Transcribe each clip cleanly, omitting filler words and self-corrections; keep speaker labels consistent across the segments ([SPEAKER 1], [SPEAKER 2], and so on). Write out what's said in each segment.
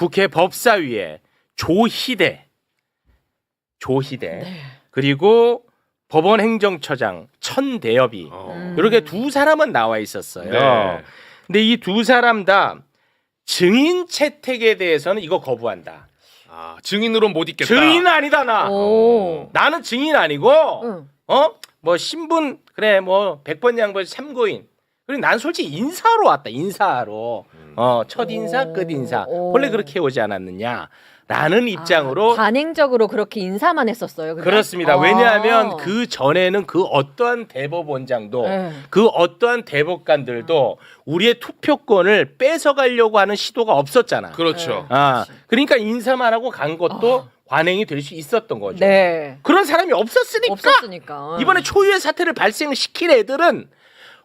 [SPEAKER 1] 국회 법사위에 조희대
[SPEAKER 2] 네.
[SPEAKER 1] 그리고 법원 행정처장 천대엽이 이렇게 두 사람은 나와 있었어요.
[SPEAKER 3] 네.
[SPEAKER 1] 근데 이 두 사람 다 증인 채택에 대해서는 이거 거부한다.
[SPEAKER 3] 아, 증인으로 못 있겠다.
[SPEAKER 1] 증인 아니다 나.
[SPEAKER 2] 오.
[SPEAKER 1] 나는 증인 아니고
[SPEAKER 2] 응.
[SPEAKER 1] 뭐 신분 그래 뭐 100번 양보 참고인. 그리고 난 솔직히 인사로 왔다. 인사로. 첫 인사, 끝 인사. 원래 그렇게 오지 않았느냐. 라는 입장으로
[SPEAKER 2] 관행적으로 그렇게 인사만 했었어요. 그냥?
[SPEAKER 1] 그렇습니다.
[SPEAKER 2] 아.
[SPEAKER 1] 왜냐하면 그 전에는 그 어떠한 대법원장도
[SPEAKER 2] 네.
[SPEAKER 1] 그 어떠한 대법관들도 우리의 투표권을 뺏어가려고 하는 시도가 없었잖아.
[SPEAKER 3] 그렇죠.
[SPEAKER 1] 그러니까 인사만 하고 간 것도 관행이 될 수 있었던 거죠.
[SPEAKER 2] 네.
[SPEAKER 1] 그런 사람이 없었으니까
[SPEAKER 2] 없었으니까.
[SPEAKER 1] 이번에 초유의 사태를 발생시킨 애들은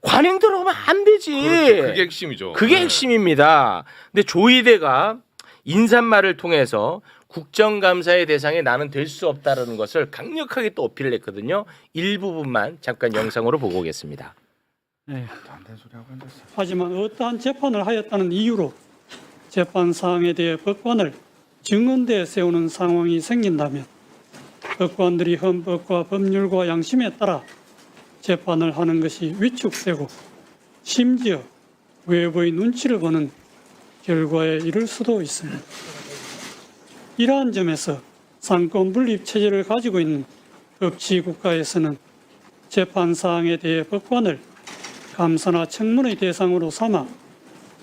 [SPEAKER 1] 관행 들어오면 안 되지.
[SPEAKER 3] 그렇죠. 그게 핵심이죠.
[SPEAKER 1] 그게
[SPEAKER 3] 네.
[SPEAKER 1] 핵심입니다. 근데 조희대가 인사말을 통해서 국정감사의 대상에 나는 될 수 없다라는 것을 강력하게 또 어필을 했거든요. 일부분만 잠깐 영상으로 보고 오겠습니다.
[SPEAKER 4] 네. 하지만 어떠한 재판을 하였다는 이유로 재판 사항에 대해 법관을 증언대에 세우는 상황이 생긴다면 법관들이 헌법과 법률과 양심에 따라 재판을 하는 것이 위축되고 심지어 외부의 눈치를 보는 결과에 이를 수도 있습니다. 이러한 점에서 상권 분립 체제를 가지고 있는 법치 국가에서는 재판 사항에 대해 법관을 감사나 청문의 대상으로 삼아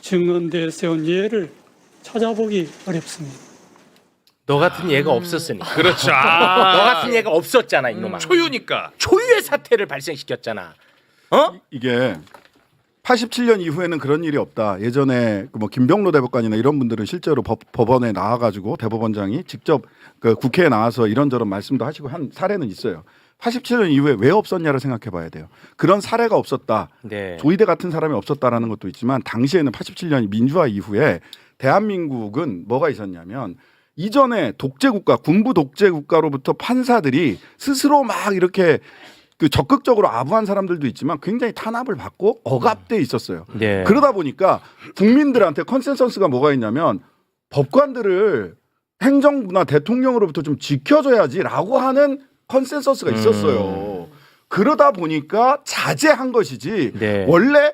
[SPEAKER 4] 증언대에 세운 예를 찾아보기 어렵습니다.
[SPEAKER 1] 너 같은 얘가 없었으니까.
[SPEAKER 3] 그렇죠.
[SPEAKER 1] 너 같은 얘가 없었잖아 이놈아.
[SPEAKER 3] 초유니까.
[SPEAKER 1] 초유의 사태를 발생시켰잖아.
[SPEAKER 5] 이게 87년 이후에는 그런 일이 없다. 예전에 뭐 김병로 대법관이나 이런 분들은 실제로 법원에 나와가지고 대법원장이 직접 그 국회에 나와서 이런저런 말씀도 하시고 한 사례는 있어요. 87년 이후에 왜 없었냐를 생각해봐야 돼요. 그런 사례가 없었다.
[SPEAKER 1] 네.
[SPEAKER 5] 조희대 같은 사람이 없었다라는 것도 있지만 당시에는 87년 민주화 이후에 대한민국은 뭐가 있었냐면 이전에 독재국가, 군부 독재국가로부터 판사들이 스스로 막 이렇게 그 적극적으로 아부한 사람들도 있지만 굉장히 탄압을 받고 억압돼 있었어요.
[SPEAKER 1] 네.
[SPEAKER 5] 그러다 보니까 국민들한테 컨센서스가 뭐가 있냐면 법관들을 행정부나 대통령으로부터 좀 지켜줘야지라고 하는 컨센서스가 있었어요. 그러다 보니까 자제한 것이지
[SPEAKER 1] 네.
[SPEAKER 5] 원래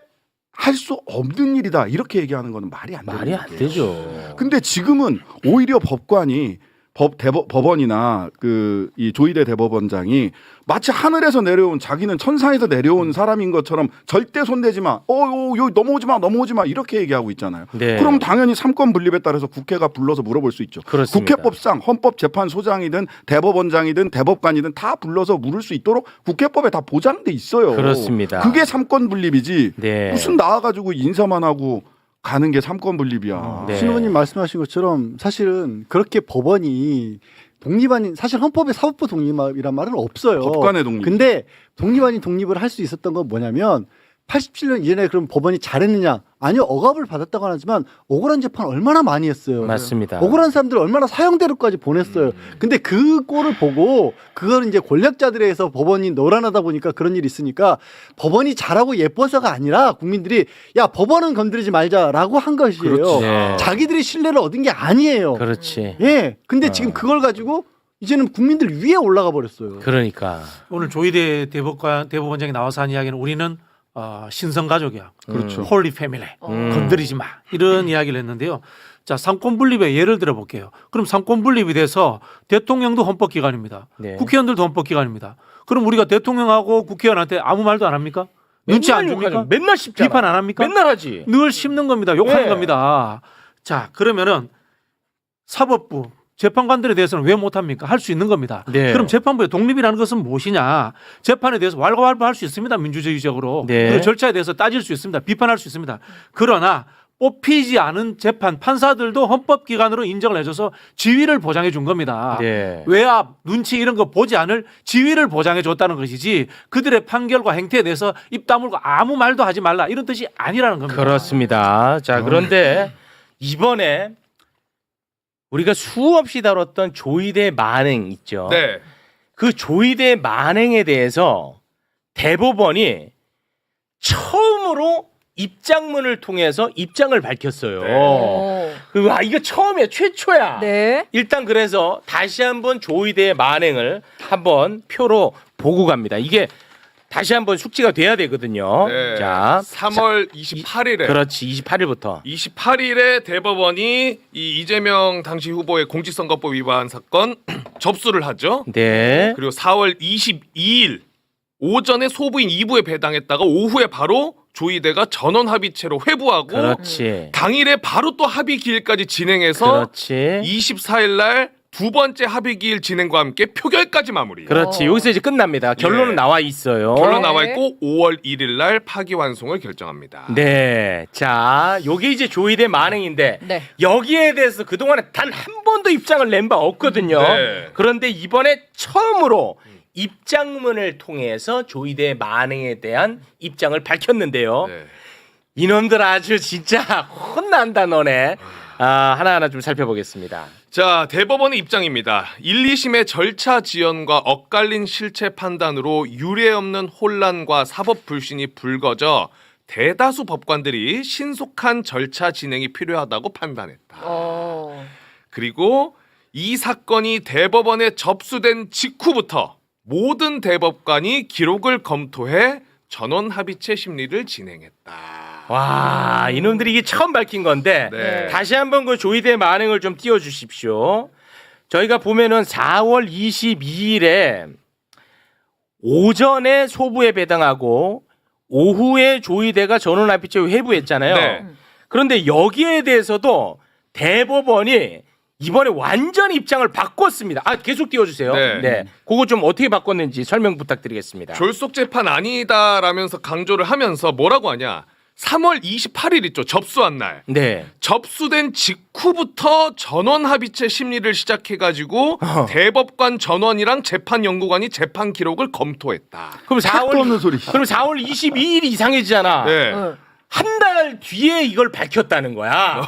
[SPEAKER 5] 할 수 없는 일이다 이렇게 얘기하는 거는 말이 안 되는
[SPEAKER 1] 말이 안
[SPEAKER 5] 얘기예요.
[SPEAKER 1] 되죠.
[SPEAKER 5] 근데 지금은 오히려 법관이 법원이나 그 이 조희대 대법원장이 마치 하늘에서 내려온 자기는 천상에서 내려온 사람인 것처럼 절대 손대지 마. 여기 넘어오지 마 이렇게 얘기하고 있잖아요.
[SPEAKER 1] 네.
[SPEAKER 5] 그럼 당연히 삼권 분립에 따라서 국회가 불러서 물어볼 수 있죠.
[SPEAKER 1] 그렇습니다.
[SPEAKER 5] 국회법상 헌법재판소장이든 대법원장이든 대법관이든 다 불러서 물을 수 있도록 국회법에 다 보장돼 있어요.
[SPEAKER 1] 그렇습니다.
[SPEAKER 5] 그게 삼권 분립이지.
[SPEAKER 1] 네.
[SPEAKER 5] 무슨 나와가지고 인사만 하고 가는 게 삼권 분립이야.
[SPEAKER 1] 네.
[SPEAKER 6] 신 후보님 말씀하신 것처럼 사실은 그렇게 법원이 독립 아닌 사실 헌법에 사법부 독립이란 말은 없어요.
[SPEAKER 5] 법관의 독립.
[SPEAKER 6] 근데 독립 아닌 독립을 할 수 있었던 건 뭐냐면 87년 이전에 그럼 법원이 잘했느냐? 아니요. 억압을 받았다고 하지만 억울한 재판 얼마나 많이 했어요.
[SPEAKER 1] 맞습니다.
[SPEAKER 6] 억울한 사람들 얼마나 사형대로까지 보냈어요. 근데 그 꼴을 보고 그걸 이제 권력자들에 의해서 법원이 노란하다 보니까 그런 일이 있으니까 법원이 잘하고 예뻐서가 아니라 국민들이 야 법원은 건드리지 말자라고 한 것이에요.
[SPEAKER 5] 그렇지.
[SPEAKER 1] 네.
[SPEAKER 6] 자기들이 신뢰를 얻은 게 아니에요.
[SPEAKER 1] 그렇지.
[SPEAKER 6] 예. 근데 지금 그걸 가지고 이제는 국민들 위에 올라가 버렸어요.
[SPEAKER 1] 그러니까.
[SPEAKER 7] 오늘 조희대 대법원장이 나와서 한 이야기는 우리는 신성 가족이야.
[SPEAKER 5] 그렇죠.
[SPEAKER 7] 홀리 패밀리. 건드리지 마. 이런 이야기를 했는데요. 자, 삼권 분립의 예를 들어 볼게요. 그럼 삼권 분립이 돼서 대통령도 헌법기관입니다.
[SPEAKER 1] 네.
[SPEAKER 7] 국회의원들도 헌법기관입니다. 그럼 우리가 대통령하고 국회의원한테 아무 말도 안 합니까? 눈치 안 줍니까?
[SPEAKER 1] 욕하잖아. 맨날 씹잖아.
[SPEAKER 7] 비판 안 합니까?
[SPEAKER 1] 맨날 하지.
[SPEAKER 7] 늘 씹는 겁니다. 욕하는
[SPEAKER 1] 네.
[SPEAKER 7] 겁니다. 자, 그러면은 사법부 재판관들에 대해서는 왜 못합니까? 할 수 있는 겁니다.
[SPEAKER 1] 네.
[SPEAKER 7] 그럼 재판부의 독립이라는 것은 무엇이냐? 재판에 대해서 왈가왈부할 수 있습니다. 민주주의적으로.
[SPEAKER 1] 네.
[SPEAKER 7] 그리고 절차에 대해서 따질 수 있습니다. 비판할 수 있습니다. 그러나 뽑히지 않은 재판 판사들도 헌법기관으로 인정을 해줘서 지위를 보장해 준 겁니다.
[SPEAKER 1] 네.
[SPEAKER 7] 외압, 눈치 이런 거 보지 않을 지위를 보장해 줬다는 것이지 그들의 판결과 행태에 대해서 입 다물고 아무 말도 하지 말라 이런 뜻이 아니라는 겁니다.
[SPEAKER 1] 그렇습니다. 자, 그런데 이번에 우리가 수없이 다뤘던 조희대 만행 있죠.
[SPEAKER 3] 네.
[SPEAKER 1] 그 조희대 만행에 대해서 대법원이 처음으로 입장문을 통해서 입장을 밝혔어요.
[SPEAKER 2] 오.
[SPEAKER 1] 이거 처음이야, 최초야.
[SPEAKER 2] 네.
[SPEAKER 1] 일단 그래서 다시 한번 조의대의 만행을 한번 표로 보고 갑니다. 이게 다시 한번 숙지가 돼야 되거든요.
[SPEAKER 3] 네.
[SPEAKER 1] 자,
[SPEAKER 3] 3월 28일에
[SPEAKER 1] 그렇지, 28일부터.
[SPEAKER 3] 28일에 대법원이 이 이재명 당시 후보의 공직선거법 위반 사건 접수를 하죠.
[SPEAKER 1] 네.
[SPEAKER 3] 그리고 4월 22일 오전에 소부인 2부에 배당했다가 오후에 바로 조의대가 전원 합의체로 회부하고
[SPEAKER 1] 그렇지.
[SPEAKER 3] 당일에 바로 또 합의 기일까지 진행해서
[SPEAKER 1] 그렇지.
[SPEAKER 3] 24일 날 두 번째 합의 기일 진행과 함께 표결까지 마무리.
[SPEAKER 1] 그렇지. 여기서 이제 끝납니다. 결론은
[SPEAKER 3] 예.
[SPEAKER 1] 나와 있어요.
[SPEAKER 3] 결론 나와
[SPEAKER 2] 네.
[SPEAKER 3] 있고 5월 1일 날 파기환송을 결정합니다.
[SPEAKER 1] 네. 자, 요게 이제 조의대 만행인데
[SPEAKER 2] 네.
[SPEAKER 1] 여기에 대해서 그동안에 단 한 번도 입장을 낸 바 없거든요.
[SPEAKER 3] 네.
[SPEAKER 1] 그런데 이번에 처음으로 입장문을 통해서 조의대 만행에 대한 입장을 밝혔는데요.
[SPEAKER 3] 네.
[SPEAKER 1] 이놈들 아주 진짜 혼난다 너네. 하나하나 좀 살펴보겠습니다.
[SPEAKER 3] 자, 대법원의 입장입니다. 1, 2심의 절차 지연과 엇갈린 실체 판단으로 유례없는 혼란과 사법 불신이 불거져 대다수 법관들이 신속한 절차 진행이 필요하다고 판단했다. 그리고 이 사건이 대법원에 접수된 직후부터 모든 대법관이 기록을 검토해 전원 합의체 심리를 진행했다.
[SPEAKER 1] 와, 이놈들이 이게 처음 밝힌 건데
[SPEAKER 3] 네.
[SPEAKER 1] 다시 한번 그 조의대 만행을 좀 띄워주십시오. 저희가 보면은 4월 22일에 오전에 소부에 배당하고 오후에 조의대가 전원합의체 회부했잖아요.
[SPEAKER 3] 네.
[SPEAKER 1] 그런데 여기에 대해서도 대법원이 이번에 완전히 입장을 바꿨습니다. 계속 띄워주세요.
[SPEAKER 3] 네.
[SPEAKER 1] 그거 좀 어떻게 바꿨는지 설명 부탁드리겠습니다.
[SPEAKER 3] 졸속 재판 아니다라면서 강조를 하면서 뭐라고 하냐? 3월 28일 있죠. 접수한 날.
[SPEAKER 1] 네.
[SPEAKER 3] 접수된 직후부터 전원 합의체 심리를 시작해가지고 대법관 전원이랑 재판연구관이 재판 기록을 검토했다.
[SPEAKER 1] 그럼
[SPEAKER 5] 택도 없는 소리.
[SPEAKER 1] 그럼 4월 22일이 이상해지잖아.
[SPEAKER 3] 네.
[SPEAKER 1] 한 달 뒤에 이걸 밝혔다는 거야.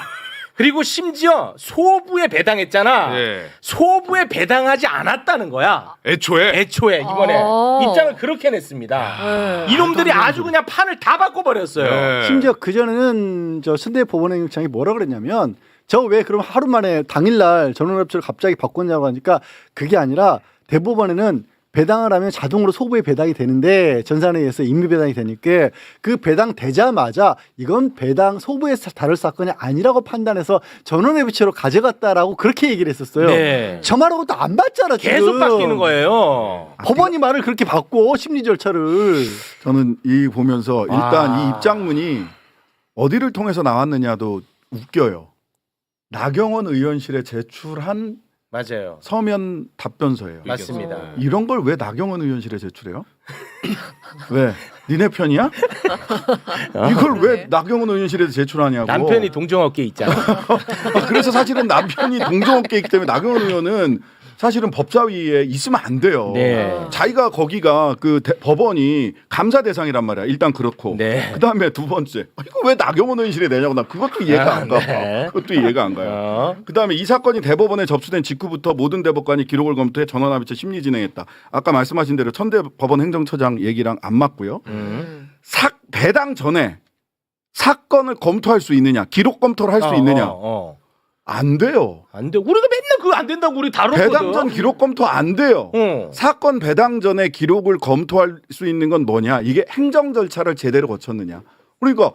[SPEAKER 1] 그리고 심지어 소부에 배당했잖아.
[SPEAKER 3] 네.
[SPEAKER 1] 소부에 배당하지 않았다는 거야.
[SPEAKER 3] 애초에
[SPEAKER 1] 이번에 입장을 그렇게 냈습니다. 이놈들이 아주 그냥 판을 다 바꿔버렸어요.
[SPEAKER 3] 네.
[SPEAKER 6] 심지어 그 전에는 저 순대 법원행정장이 뭐라 그랬냐면 저 왜 그럼 하루 만에 당일날 전원합의체를 갑자기 바꿨냐고 하니까 그게 아니라 대법원에는 배당을 하면 자동으로 소부에 배당이 되는데 전산에 의해서 임미 배당이 되니까 그 배당 되자마자 이건 배당 소부에 다룰 사건이 아니라고 판단해서 전원합의체로 가져갔다라고 그렇게 얘기를 했었어요.
[SPEAKER 1] 네.
[SPEAKER 6] 저 말하고 또 안 받잖아. 지금.
[SPEAKER 1] 계속 바뀌는 거예요.
[SPEAKER 6] 법원이 말을 그렇게 바꿔 심리 절차를.
[SPEAKER 5] 저는 이 보면서 일단
[SPEAKER 1] 와.
[SPEAKER 5] 이 입장문이 어디를 통해서 나왔느냐도 웃겨요. 나경원 의원실에 제출한
[SPEAKER 1] 맞아요.
[SPEAKER 5] 서면 답변서예요.
[SPEAKER 1] 맞습니다.
[SPEAKER 5] 이런 걸 왜 나경원 의원실에 제출해요? 왜? 니네 편이야? 이걸 왜 나경원 의원실에 제출하냐고.
[SPEAKER 1] 남편이 동종업계 있잖아.
[SPEAKER 5] 그래서 사실은 남편이 동종업계이기 때문에 나경원 의원은 사실은 법사위에 있으면 안 돼요.
[SPEAKER 1] 네.
[SPEAKER 5] 자기가 거기가 그 법원이 감사 대상이란 말이야. 일단 그렇고.
[SPEAKER 1] 네.
[SPEAKER 5] 그다음에 두 번째. 이거 왜 나경원 의원실에 내냐고 나 그것도 이해가 안 가.
[SPEAKER 1] 네.
[SPEAKER 5] 그것도 이해가 안 가요. 그다음에 이 사건이 대법원에 접수된 직후부터 모든 대법관이 기록을 검토해 전원합의체 심리 진행했다. 아까 말씀하신 대로 천대법원 행정처장 얘기랑 안 맞고요. 배당 전에 사건을 검토할 수 있느냐, 기록 검토를 할 수 있느냐, 안 돼요.
[SPEAKER 1] 안 돼. 우리가 맨날 그거 안 된다고 우리 다뤘거든.
[SPEAKER 5] 배당 전 기록 검토 안 돼요. 사건 배당 전에 기록을 검토할 수 있는 건 뭐냐? 이게 행정 절차를 제대로 거쳤느냐? 그러니까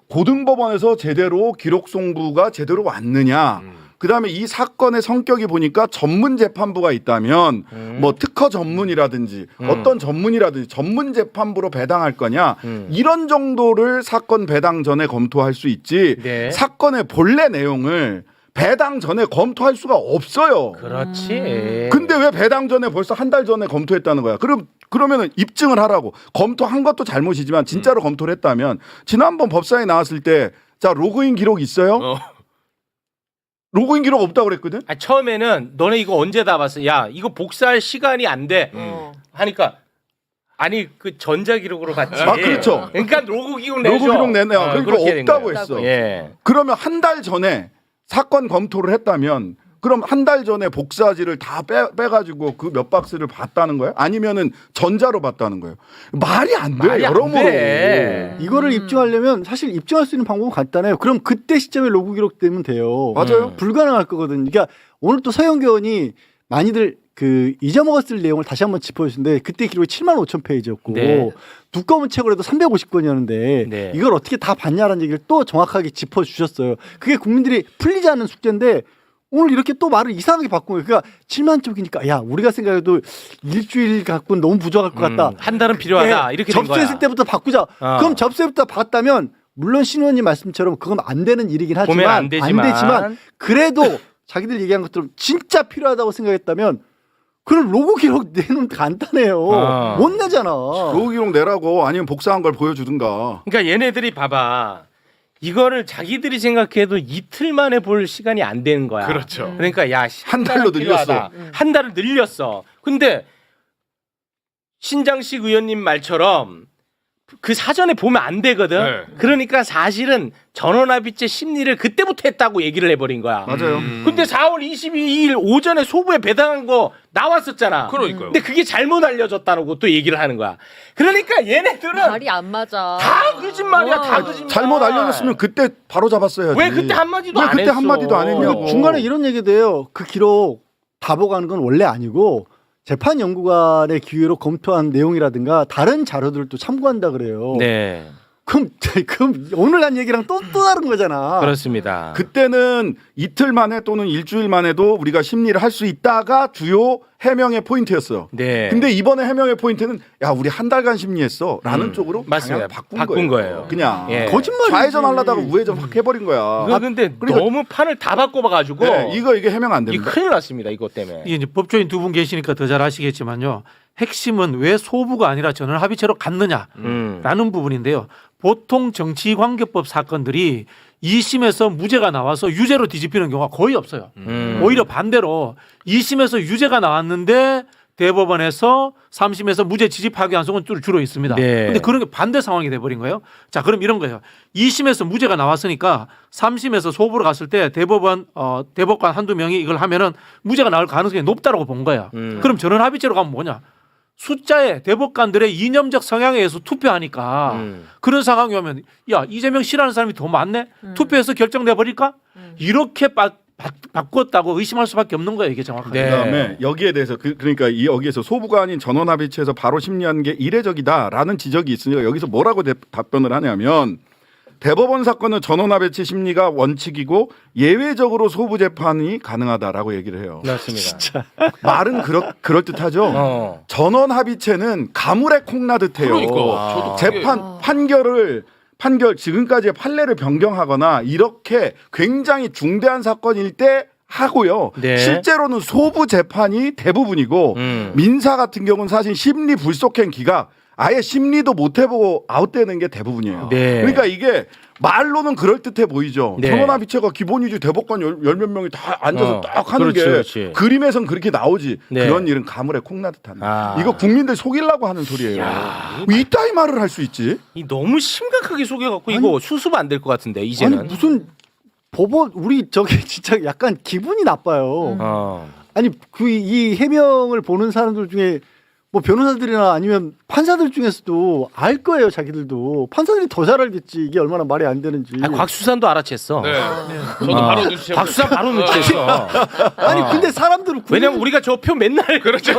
[SPEAKER 5] 고등법원에서 제대로 기록 송부가 제대로 왔느냐? 그다음에 이 사건의 성격이 보니까 전문 재판부가 있다면 뭐 특허 전문이라든지 어떤 전문이라든지 전문 재판부로 배당할 거냐 이런 정도를 사건 배당 전에 검토할 수 있지
[SPEAKER 1] 네.
[SPEAKER 5] 사건의 본래 내용을 배당 전에 검토할 수가 없어요.
[SPEAKER 1] 그렇지.
[SPEAKER 5] 근데 왜 배당 전에 벌써 한 달 전에 검토했다는 거야? 그러면은 입증을 하라고. 검토한 것도 잘못이지만 진짜로 검토를 했다면 지난번 법사에 나왔을 때 자 로그인 기록 있어요? 로그인 기록 없다고 그랬거든?
[SPEAKER 1] 처음에는 너네 이거 언제 다 봤어? 야 이거 복사할 시간이 안 돼. 하니까 아니 그 전자기록으로 봤지.
[SPEAKER 5] 그렇죠.
[SPEAKER 1] 그러니까 로그 기록 내줘.
[SPEAKER 5] 로그 기록 내네요. 그러니까
[SPEAKER 1] 그렇게 된
[SPEAKER 5] 없다고
[SPEAKER 1] 거예요.
[SPEAKER 5] 했어.
[SPEAKER 1] 예.
[SPEAKER 5] 그러면 한 달 전에 사건 검토를 했다면 그럼 한 달 전에 복사지를 다 빼가지고 그 몇 박스를 봤다는 거예요? 아니면은 전자로 봤다는 거예요? 말이 안 돼.
[SPEAKER 1] 말이 안
[SPEAKER 5] 여러모로.
[SPEAKER 1] 돼.
[SPEAKER 6] 이거를 입증하려면 사실 입증할 수 있는 방법은 간단해요. 그럼 그때 시점에 로그 기록되면 돼요.
[SPEAKER 5] 맞아요.
[SPEAKER 6] 불가능할 거거든요. 그러니까 오늘 또 서영교 의원이 많이들 그 잊어먹었을 내용을 다시 한번 짚어주신데 그때 기록이 7만 5천 페이지였고
[SPEAKER 1] 네.
[SPEAKER 6] 두꺼운 책으로 해도 350권이었는데
[SPEAKER 1] 네.
[SPEAKER 6] 이걸 어떻게 다 봤냐라는 얘기를 또 정확하게 짚어주셨어요. 그게 국민들이 풀리지 않는 숙제인데 오늘 이렇게 또 말을 이상하게 바꾼 거예요. 그러니까 7만 쪽이니까 야 우리가 생각해도 일주일 갖고는 너무 부족할 것 같다.
[SPEAKER 1] 한 달은 필요하다.
[SPEAKER 6] 예,
[SPEAKER 1] 이렇게 된 거야.
[SPEAKER 6] 접수했을 때부터 바꾸자. 그럼 접수했을 때 봤다면 물론 신 의원님 말씀처럼 그건 안 되는 일이긴
[SPEAKER 1] 보면
[SPEAKER 6] 하지만
[SPEAKER 1] 안 되지만.
[SPEAKER 6] 그래도 자기들 얘기한 것처럼 진짜 필요하다고 생각했다면 그럼 로고 기록 내놓으면 간단해요. 못 내잖아.
[SPEAKER 5] 로그 기록 내라고 아니면 복사한 걸 보여주든가.
[SPEAKER 1] 그러니까 얘네들이 봐봐. 이거를 자기들이 생각해도 이틀 만에 볼 시간이 안 되는 거야.
[SPEAKER 3] 그렇죠.
[SPEAKER 1] 그러니까 야,
[SPEAKER 5] 한 달로
[SPEAKER 1] 필요하다. 한 달을 늘렸어. 근데 신장식 의원님 말처럼 그 사전에 보면 안 되거든.
[SPEAKER 3] 네.
[SPEAKER 1] 그러니까 사실은 전원합의체 심리를 그때부터 했다고 얘기를 해버린 거야.
[SPEAKER 5] 맞아요.
[SPEAKER 1] 근데 4월 22일 오전에 소부에 배당한 거 나왔었잖아.
[SPEAKER 3] 그러니까요.
[SPEAKER 1] 근데 그게 잘못 알려졌다고 또 얘기를 하는 거야. 그러니까 얘네들은
[SPEAKER 2] 말이 안 맞아.
[SPEAKER 1] 다 거짓말이야. 다 거짓말.
[SPEAKER 5] 잘못 알려줬으면 그때 바로 잡았어야지.
[SPEAKER 1] 왜 그때 한마디도
[SPEAKER 5] 왜
[SPEAKER 1] 안
[SPEAKER 5] 그때
[SPEAKER 1] 했어?
[SPEAKER 5] 한마디도 안 했냐고.
[SPEAKER 6] 그리고 중간에 이런 얘기도 해요. 그 기록 다 보고 하는 건 원래 아니고 재판 연구관의 기회로 검토한 내용이라든가 다른 자료들을 또 참고한다 그래요.
[SPEAKER 1] 네.
[SPEAKER 6] 그럼 오늘 한 얘기랑 또 다른 거잖아.
[SPEAKER 1] 그렇습니다.
[SPEAKER 5] 그때는 이틀 만에 또는 일주일 만에도 우리가 심리를 할 수 있다가 주요 해명의 포인트였어요.
[SPEAKER 1] 네.
[SPEAKER 5] 근데 이번에 해명의 포인트는 야 우리 한 달간 심리했어라는 쪽으로
[SPEAKER 1] 맞습니다.
[SPEAKER 5] 방향
[SPEAKER 1] 바꾼 거예요.
[SPEAKER 5] 그냥
[SPEAKER 1] 예.
[SPEAKER 6] 거짓말이지.
[SPEAKER 5] 좌회전하려다가 우회전 확 해버린 거야.
[SPEAKER 1] 이거 근데
[SPEAKER 5] 그러니까-
[SPEAKER 1] 너무 판을 다 바꿔봐가지고
[SPEAKER 5] 네, 이게 해명 안
[SPEAKER 1] 이거
[SPEAKER 5] 됩니다.
[SPEAKER 1] 큰일 났습니다. 이것 때문에.
[SPEAKER 7] 이게 이제 법조인 두 분 계시니까 더 잘 아시겠지만요. 핵심은 왜 소부가 아니라 전원 합의체로 갔느냐라는 부분인데요. 보통 정치관계법 사건들이 2심에서 무죄가 나와서 유죄로 뒤집히는 경우가 거의 없어요. 오히려 반대로 2심에서 유죄가 나왔는데 대법원에서 3심에서 무죄 지지 파기 한송은 주로 있습니다. 그런데
[SPEAKER 1] 네.
[SPEAKER 7] 그런 게 반대 상황이 돼버린 거예요. 자, 그럼 이런 거예요. 2심에서 무죄가 나왔으니까 3심에서 소부로 갔을 때 대법관 한두 명이 이걸 하면은 무죄가 나올 가능성이 높다라고 본 거야. 그럼 전원 합의체로 가면 뭐냐? 숫자에 대법관들의 이념적 성향에 의해서 투표하니까 그런 상황이 오면 야 이재명 싫어하는 사람이 더 많네 투표해서 결정돼 버릴까 이렇게 바꿨다고 의심할 수밖에 없는 거예요 이게 정확하게.
[SPEAKER 1] 네.
[SPEAKER 5] 그다음에 여기에 대해서 그러니까 여기에서 소부가 아닌 전원합의체에서 바로 심리하는 게 이례적이다라는 지적이 있으니까 여기서 뭐라고 답변을 하냐면 대법원 사건은 전원합의체 심리가 원칙이고 예외적으로 소부 재판이 가능하다라고 얘기를 해요.
[SPEAKER 1] 맞습니다.
[SPEAKER 5] 말은 그럴듯하죠. 전원합의체는 가물에 콩나듯해요.
[SPEAKER 3] 그러니까 저도 그게-
[SPEAKER 5] 판결 지금까지의 판례를 변경하거나 이렇게 굉장히 중대한 사건일 때 하고요.
[SPEAKER 1] 네.
[SPEAKER 5] 실제로는 소부 재판이 대부분이고 민사 같은 경우는 사실 심리 불속행 기각 아예 심리도 못 해보고 아웃되는 게 대부분이에요.
[SPEAKER 1] 네.
[SPEAKER 5] 그러니까 이게 말로는 그럴듯해 보이죠.
[SPEAKER 1] 네.
[SPEAKER 5] 전원합의체가 기본이지 대법관 열 몇 명이 다 앉아서 딱 하는
[SPEAKER 1] 그렇지,
[SPEAKER 5] 게
[SPEAKER 1] 그렇지.
[SPEAKER 5] 그림에선 그렇게 나오지.
[SPEAKER 1] 네.
[SPEAKER 5] 그런 일은 가물에 콩나듯한.
[SPEAKER 1] 아.
[SPEAKER 5] 이거 국민들 속이려고 하는 소리예요. 왜 이따위 말을 할 수 있지?
[SPEAKER 1] 이 너무 심각하게 속여갖고 이거 수습 안 될 것 같은데 이제는.
[SPEAKER 6] 아니 무슨 법원 우리 저기 진짜 약간 기분이 나빠요. 아니 그 이 해명을 보는 사람들 중에 뭐 변호사들이나 아니면 판사들 중에서도 알 거예요 자기들도 판사들이 더 잘 알겠지 이게 얼마나 말이 안 되는지.
[SPEAKER 1] 곽수산도 알아챘어.
[SPEAKER 3] 네. 저도 바로 눈치채고.
[SPEAKER 1] 곽수산 바로 눈치챘어.
[SPEAKER 6] 아니 근데 사람들은
[SPEAKER 1] 왜냐면 우리가 저 표 맨날 그렇죠.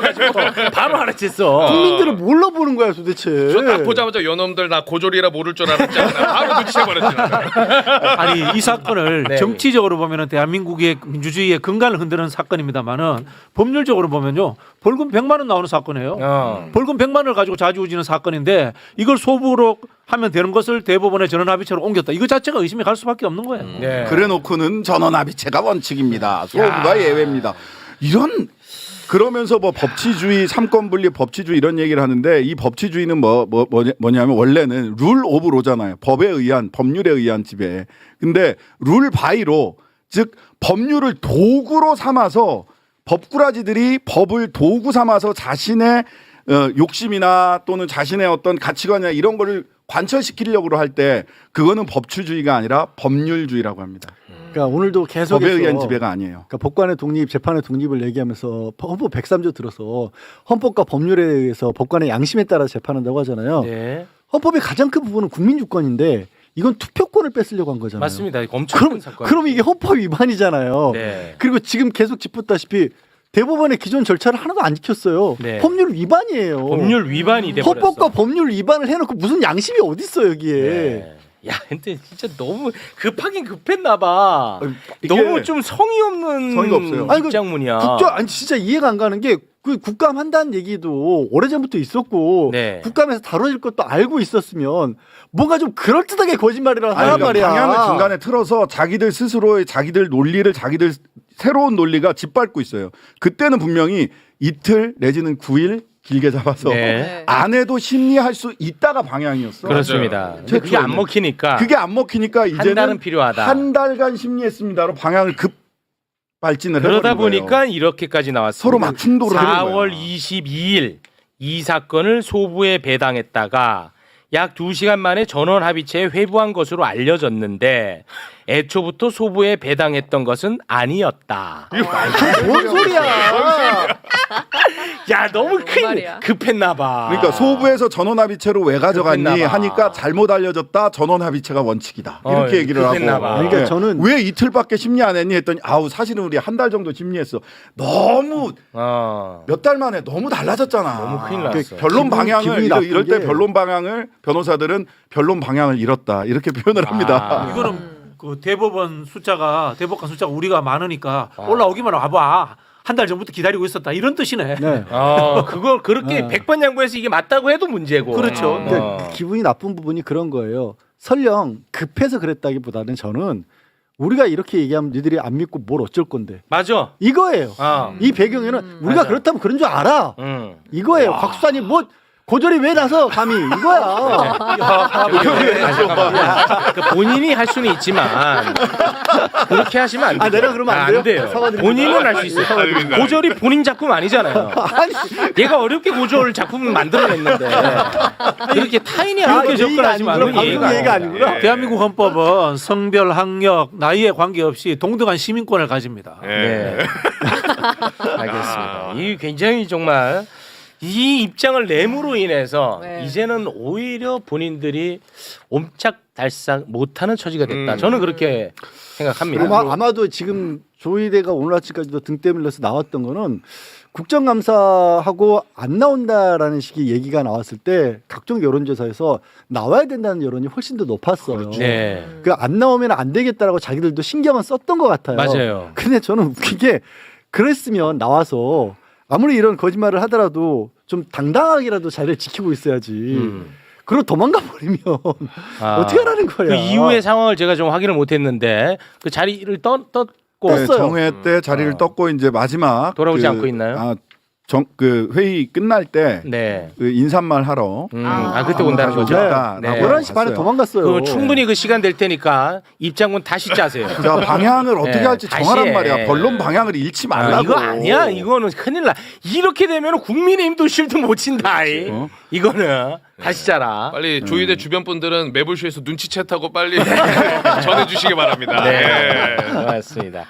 [SPEAKER 1] 바로 알아챘어.
[SPEAKER 6] 국민들을 뭘로 보는 거야 도대체.
[SPEAKER 3] 저 딱 보자마자 요놈들 나 고졸이라 모를 줄 알았잖아. 바로 눈치채버렸잖아.
[SPEAKER 7] 아니 이 사건을
[SPEAKER 1] 네.
[SPEAKER 7] 정치적으로 보면은 대한민국의 민주주의의 근간을 흔드는 사건입니다만은 법률적으로 보면요 벌금 100만 원 나오는 사건이에요. 벌금 100만 원을 가지고 자지우지는 사건인데 이걸 소부로 하면 되는 것을 대법원의 전원합의체로 옮겼다. 이거 자체가 의심이 갈 수밖에 없는 거예요.
[SPEAKER 1] 네.
[SPEAKER 5] 그래놓고는 전원합의체가 원칙입니다. 소부가 예외입니다. 이런 그러면서 뭐 법치주의, 삼권분립, 법치주의 이런 얘기를 하는데 이 법치주의는 뭐냐면 원래는 룰 오브 로잖아요. 법에 의한 법률에 의한 지배. 근데 룰 바이로 즉 법률을 도구로 삼아서 법꾸라지들이 법을 도구 삼아서 자신의 욕심이나 또는 자신의 어떤 가치관이나 이런 거를 관철시키려고 할 때 그거는 법치주의가 아니라 법률주의라고 합니다.
[SPEAKER 6] 그러니까 오늘도 계속해서
[SPEAKER 5] 법에 의한 지배가 아니에요.
[SPEAKER 6] 그러니까 법관의 독립, 재판의 독립을 얘기하면서 헌법 103조 들어서 헌법과 법률에 의해서 법관의 양심에 따라 재판한다고 하잖아요.
[SPEAKER 1] 네.
[SPEAKER 6] 헌법의 가장 큰 부분은 국민주권인데 이건 투표권을 뺏으려고 한 거잖아요.
[SPEAKER 1] 맞습니다. 엄청 큰
[SPEAKER 6] 그럼
[SPEAKER 1] 사건.
[SPEAKER 6] 그럼 이게 헌법 위반이잖아요.
[SPEAKER 1] 네.
[SPEAKER 6] 그리고 지금 계속 짚었다시피 대법원의 기존 절차를 하나도 안 지켰어요.
[SPEAKER 1] 네.
[SPEAKER 6] 법률 위반이에요.
[SPEAKER 1] 법률 위반이 돼 버렸어.
[SPEAKER 6] 헌법과 법률 위반을 해놓고 무슨 양심이 어디 있어요 여기에?
[SPEAKER 1] 네. 야, 근데 진짜 너무 급하긴 급했나 봐.
[SPEAKER 5] 이게
[SPEAKER 1] 너무 좀 성의 없는
[SPEAKER 5] 성의가 없어요.
[SPEAKER 6] 아니, 그
[SPEAKER 1] 입장문이야.
[SPEAKER 6] 아니 진짜 이해가 안 가는 게 그 국감 한다는 얘기도 오래전부터 있었고
[SPEAKER 1] 네.
[SPEAKER 6] 국감에서 다뤄질 것도 알고 있었으면 뭔가 좀 그럴듯하게 거짓말이라고
[SPEAKER 5] 아니,
[SPEAKER 6] 하란 말이야.
[SPEAKER 5] 방향을 중간에 틀어서 자기들 스스로의 자기들 논리를 자기들 새로운 논리가 짓밟고 있어요. 그때는 분명히 이틀 내지는 9일 길게 잡아서
[SPEAKER 1] 네.
[SPEAKER 5] 안 해도 심리할 수 있다가 방향이었어.
[SPEAKER 1] 그렇습니다. 근데 그게 안 먹히니까
[SPEAKER 5] 그게 안 먹히니까 이제는
[SPEAKER 1] 달은 필요하다.
[SPEAKER 5] 한 달간 심리했습니다로 방향을 급 발진을
[SPEAKER 1] 그러다
[SPEAKER 5] 해버린 거예요.
[SPEAKER 1] 보니까 이렇게까지 나왔습니다.
[SPEAKER 5] 서로 막 충돌을 하는
[SPEAKER 1] 4월
[SPEAKER 5] 거예요.
[SPEAKER 1] 22일 이 사건을 소부에 배당했다가 약 2시간 만에 전원 합의체에 회부한 것으로 알려졌는데 애초부터 소부에 배당했던 것은 아니었다.
[SPEAKER 6] 뭔 소리야?
[SPEAKER 1] 야, 너무 큰
[SPEAKER 2] 말이야.
[SPEAKER 1] 급했나 봐.
[SPEAKER 5] 그러니까 소부에서 전원합의체로 왜 가져갔니
[SPEAKER 1] 그랬나 봐.
[SPEAKER 5] 하니까 잘못 알려졌다. 전원합의체가 원칙이다. 이렇게 얘기를 하고.
[SPEAKER 1] 그랬나 봐.
[SPEAKER 6] 그러니까
[SPEAKER 5] 네.
[SPEAKER 6] 저는
[SPEAKER 5] 왜 이틀밖에 심리 안 했니 했더니 아우 사실은 우리 한 달 정도 심리했어. 너무 몇 달 만에 너무 달라졌잖아.
[SPEAKER 1] 너무 큰일 났어.
[SPEAKER 5] 변론 방향을
[SPEAKER 6] 기분이 나쁜
[SPEAKER 5] 이럴 때
[SPEAKER 6] 게-
[SPEAKER 5] 변론 방향을 변호사들은 변론 방향을 잃었다 이렇게 표현을 합니다.
[SPEAKER 1] 아.
[SPEAKER 7] 이거는 그 대법관 숫자가 우리가 많으니까 올라오기만 와봐. 한 달 전부터 기다리고 있었다. 이런 뜻이네.
[SPEAKER 6] 네.
[SPEAKER 1] 그걸 그렇게 100번 양보해서 이게 맞다고 해도 문제고.
[SPEAKER 7] 그렇죠.
[SPEAKER 6] 그러니까 기분이 나쁜 부분이 그런 거예요. 설령 급해서 그랬다기보다는 저는 우리가 이렇게 얘기하면 니들이 안 믿고 뭘 어쩔 건데
[SPEAKER 1] 맞아.
[SPEAKER 6] 이거예요.
[SPEAKER 1] 어.
[SPEAKER 6] 이 배경에는 우리가
[SPEAKER 1] 맞아.
[SPEAKER 6] 그렇다면 그런 줄 알아. 이거예요. 곽수산이 뭐 고졸이 왜 나서 감히 이거야.
[SPEAKER 1] 그러니까 본인이 할 수는 있지만 그렇게 하시면 안 돼요.
[SPEAKER 6] 아, 내가 그러면 안 돼요? 사과드립니다.
[SPEAKER 1] 본인은 할 수 있어요. 고졸이 본인 작품 아니잖아요. 얘가 어렵게 고졸 작품을 만들어냈는데 그렇게 타인이 어렵게 접근하지만
[SPEAKER 6] 방금 얘기가 아니구나.
[SPEAKER 7] 대한민국 헌법은 성별, 학력, 나이에 관계없이 동등한 시민권을 가집니다.
[SPEAKER 1] 네. 알겠습니다. 이 굉장히 정말 이 입장을 내므로 인해서
[SPEAKER 2] 네.
[SPEAKER 1] 이제는 오히려 본인들이 옴짝달싹 못하는 처지가 됐다. 저는 그렇게 생각합니다.
[SPEAKER 6] 아마도 지금 조희대가 오늘 아침까지도 등 때밀려서 나왔던 거는 국정감사하고 안 나온다라는 식의 얘기가 나왔을 때 각종 여론조사에서 나와야 된다는 여론이 훨씬 더 높았어요.
[SPEAKER 1] 네,
[SPEAKER 6] 그 안 나오면 안 되겠다라고 자기들도 신경은 썼던 것 같아요.
[SPEAKER 1] 맞아요.
[SPEAKER 6] 근데 저는 웃기게 그랬으면 나와서 아무리 이런 거짓말을 하더라도 좀 당당하게라도 자리를 지키고 있어야지. 그리고 도망가 버리면 어떻게 하라는 거야.
[SPEAKER 1] 그 이후의 상황을 제가 좀 확인을 못했는데 그 자리를 떴고
[SPEAKER 5] 네,
[SPEAKER 6] 떴어요.
[SPEAKER 5] 정회 때 자리를 떴고 이제 마지막
[SPEAKER 1] 돌아오지 않고 있나요?
[SPEAKER 5] 그 회의 끝날 때
[SPEAKER 1] 네.
[SPEAKER 5] 그 인사말 하러
[SPEAKER 1] 그때 온다는 거죠.
[SPEAKER 5] 오겠다.
[SPEAKER 1] 네.
[SPEAKER 5] 라고
[SPEAKER 6] 11시 반에
[SPEAKER 5] 왔어요.
[SPEAKER 6] 도망갔어요.
[SPEAKER 1] 그 충분히 그 시간 될 테니까 입장문 다시 짜세요.
[SPEAKER 5] 자, 방향을 어떻게
[SPEAKER 1] 네,
[SPEAKER 5] 할지
[SPEAKER 1] 다시
[SPEAKER 5] 정하란
[SPEAKER 1] 해.
[SPEAKER 5] 말이야. 변론 방향을 잃지 말라고.
[SPEAKER 1] 이거 아니야. 이거는 큰일 나. 이렇게 되면 국민의힘도 실드 못 친다. 이거는 다시 짜라.
[SPEAKER 3] 빨리 조희대 주변 분들은 매불쇼에서 눈치챘다고 빨리 전해주시기 바랍니다.
[SPEAKER 1] 네,
[SPEAKER 3] 예.
[SPEAKER 1] 고맙습니다.